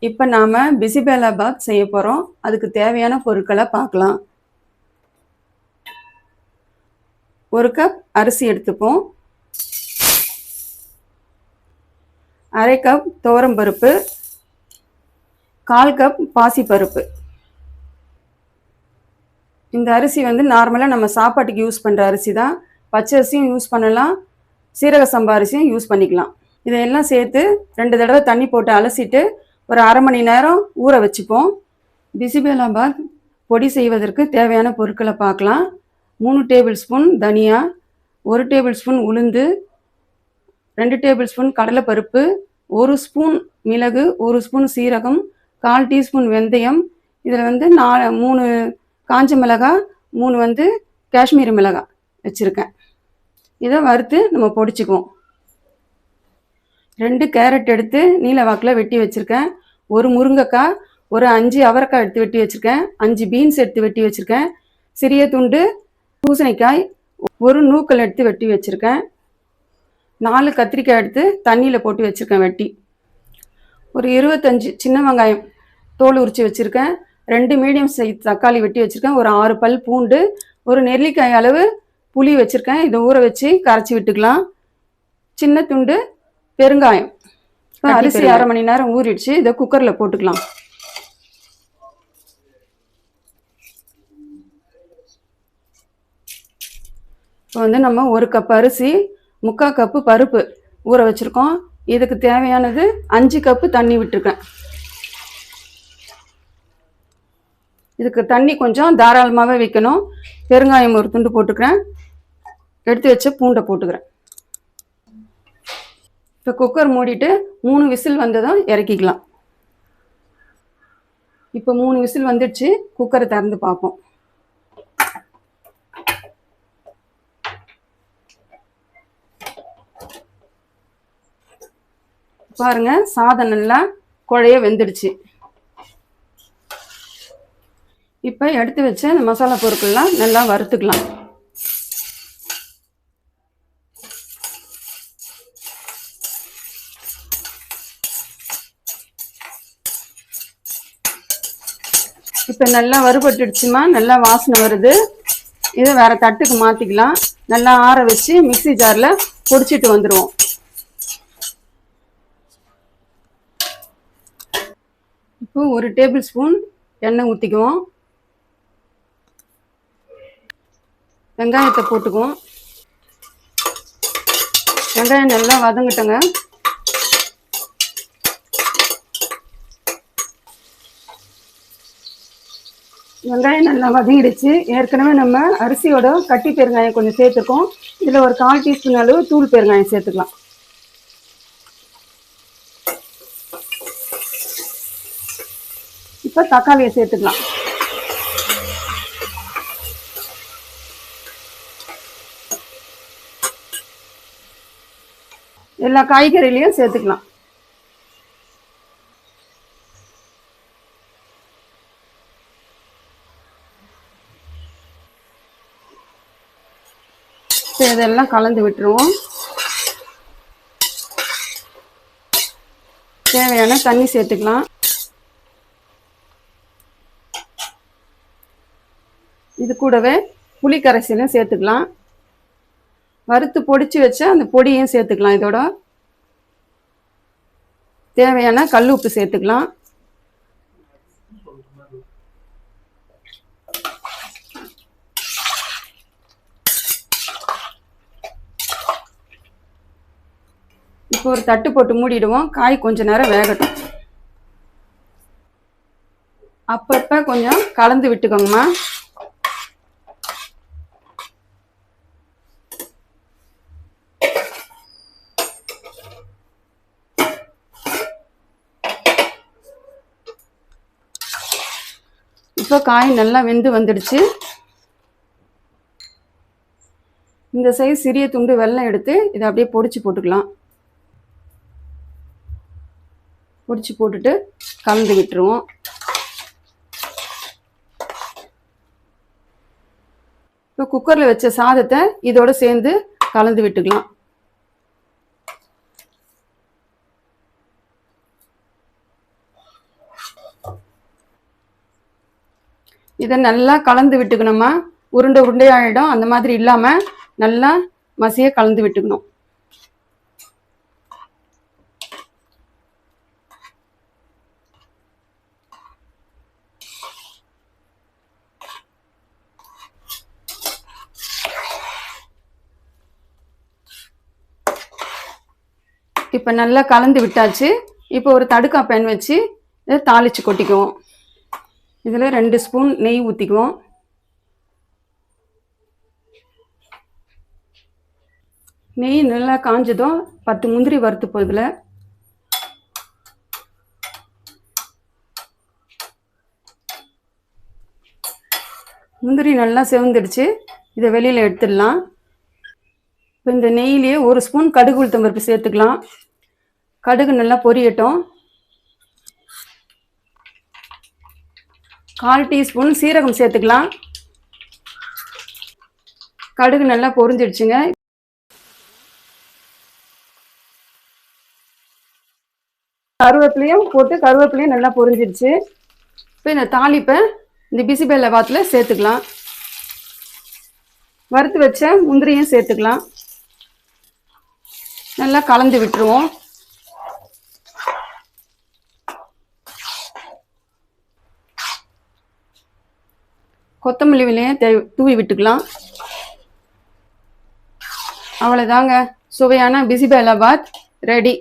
இப்போ நாம் பிசிபேலாபாத் செய்ய போகிறோம். அதுக்கு தேவையான பொருட்களை பார்க்கலாம். 1 கப் அரிசி எடுத்துப்போம். 1/2 கப் துவரம்பருப்பு, 1/4 கப் பாசிப்பருப்பு. இந்த அரிசி நார்மலாக நம்ம சாப்பாட்டுக்கு யூஸ் பண்ணுற அரிசி தான். பச்சை அரிசியும் யூஸ் பண்ணலாம், சீரக சம்பா அரிசியும் யூஸ் பண்ணிக்கலாம். இதையெல்லாம் சேர்த்து 2 தடவை தண்ணி போட்டு அலசிட்டு ஒரு அரை மணி நேரம் ஊற வச்சுப்போம். பிசிபேலாபாத் பொடி செய்வதற்கு தேவையான பொருட்களை பார்க்கலாம். 3 டேபிள் ஸ்பூன் தனியா, 1 டேபிள் ஸ்பூன் உளுந்து, 2 டேபிள் ஸ்பூன் கடலைப்பருப்பு, 1 ஸ்பூன் மிளகு, 1 ஸ்பூன் சீரகம், 1/4 டீஸ்பூன் வெந்தயம். இதில் 3 காஞ்ச மிளகாய், 3 காஷ்மீரி மிளகாய் வச்சுருக்கேன். இதை வறுத்து நம்ம பொடிச்சுக்குவோம். 2 கேரட் எடுத்து நீல வாக்கில் வெட்டி வச்சுருக்கேன். 1 முருங்கைக்காய், ஒரு 5 அவரைக்காய் எடுத்து வெட்டி வச்சுருக்கேன். 5 பீன்ஸ் எடுத்து வெட்டி வச்சுருக்கேன். சிறிய துண்டு பூசணிக்காய், 1 நூக்கல் எடுத்து வெட்டி வச்சுருக்கேன். 4 கத்திரிக்காய் எடுத்து தண்ணியில் போட்டு வச்சுருக்கேன் வெட்டி. ஒரு 25 சின்ன வெங்காயம் தோல் உரித்து வச்சுருக்கேன். 2 மீடியம் சைஸ் தக்காளி வெட்டி வச்சுருக்கேன். ஒரு 6 பல் பூண்டு, ஒரு நெல்லிக்காய் அளவு புளி வச்சுருக்கேன். இதை ஊற வச்சு கரைச்சி விட்டுக்கலாம். சின்ன துண்டு பெருங்காயம். அரிசி அரை மணி நேரம் ஊறிடுச்சு. இதை குக்கரில் போட்டுக்கலாம். இப்போ நம்ம 1 கப் அரிசி, 3/4 கப்பு பருப்பு ஊற வச்சுருக்கோம். இதுக்கு தேவையானது 5 கப்பு தண்ணி விட்டுருக்கேன். இதுக்கு தண்ணி கொஞ்சம் தாராளமாகவே வைக்கணும். பெருங்காயம் ஒரு துண்டு போட்டுக்கிறேன். எடுத்து வச்ச பூண்டை போட்டுக்கிறேன். இப்போ குக்கர் மூடிட்டு 3 விசில் வந்ததும் இறக்கிக்கலாம். இப்போ 3 விசில் வந்துடுச்சு. குக்கரை திறந்து பார்ப்போம். பாருங்க, சாதம் நல்லா குழைய வெந்துடுச்சு. இப்போ எடுத்து வச்ச இந்த மசாலா பொருட்கள்லாம் நல்லா வறுத்துக்கலாம். இப்போ நல்லா வறுபட்டுடுச்சுமா, நல்லா வாசனை வருது. இதை வேற தட்டுக்கு மாற்றிக்கலாம். நல்லா ஆற வச்சு மிக்சி ஜாரில் பொடிச்சிட்டு வந்துடுவோம். இப்போ 1 டேபிள் ஸ்பூன் எண்ணெய் ஊற்றிக்குவோம். வெங்காயத்தை போட்டுக்குவோம். வெங்காயம் நல்லா வதங்கட்டுங்க. வெங்காயம் நல்லா வதங்கிடுச்சு. ஏற்கனவே நம்ம அரிசியோட கட்டி பெருங்காயம் கொஞ்சம் சேர்த்துருக்கோம். இதில் ஒரு 1/4 டீஸ்பூன் அளவு தூள் பெருங்காயம் சேர்த்துக்கலாம். இப்போ தக்காளியை சேர்த்துக்கலாம். எல்லா காய்கறிலையும் சேர்த்துக்கலாம். இதெல்லாம் கலந்து விட்டுருவோம். தேவையான தண்ணி சேர்த்துக்கலாம். இது கூடவே புளி கரைசலையும் சேர்த்துக்கலாம். வறுத்து பொடிச்சு வச்ச அந்த பொடியும் சேர்த்துக்கலாம். இதோட தேவையான கல் உப்பு சேர்த்துக்கலாம். இப்போ ஒரு தட்டு போட்டு மூடிடுவோம். காய் கொஞ்ச நேரம் வேகட்டும். அப்பப்ப கொஞ்சம் கலந்து விட்டுக்கோங்கம்மா. இப்போ காய் நல்லா வெந்து வந்துடுச்சு. இந்த சைஸ் சிறிய துண்டு வெல்லம் எடுத்து இதை அப்படியே பொடிச்சு போட்டுக்கலாம். பொடிச்சு போட்டுட்டு கலந்து விட்டுருவோம். இப்போ குக்கரில் வச்ச சாதத்தை இதோட சேர்ந்து கலந்து விட்டுக்கலாம். இதை நல்லா கலந்து விட்டுக்கணுமா. உருண்டை உருண்டையாயிடும். அந்த மாதிரி இல்லாமல் நல்லா மசிய கலந்து விட்டுக்கணும். இப்போ நல்லா கலந்து விட்டாச்சு. இப்போ ஒரு தடுக்கா பேன் வச்சு இதை தாளித்து கொட்டிக்குவோம். இதில் 2 ஸ்பூன் நெய் ஊற்றிக்குவோம். நெய் நல்லா காஞ்சதும் 10 முந்திரி வறுத்துப்போம். இதில் முந்திரி நல்லா செவந்துடுச்சு. இதை வெளியில் எடுத்துடலாம். இப்போ இந்த நெய்யிலேயே 1 ஸ்பூன் கடுகு உளுத்தம் பருப்பு சேர்த்துக்கலாம். கடுகு நல்லா பொரியட்டும். 1/4 டீஸ்பூன் சீரகம் சேர்த்துக்கலாம். கடுகு நல்லா பொரிஞ்சிடுச்சுங்க. கருவேப்பிலையும் போட்டு கருவேப்பிலையும் நல்லா பொரிஞ்சிடுச்சு. இப்போ இந்த தாளிப்பை இந்த பிசிபெல்ல வாத்தில் சேர்த்துக்கலாம். வறுத்து வச்ச முந்திரியும் சேர்த்துக்கலாம். நல்லா கலந்து விட்டுருவோம். கொத்தமல்லி விலையும் தூவி விட்டுக்கலாம். அவ்வளோதாங்க, சுவையான பிசிபெல்லாபாத் ரெடி.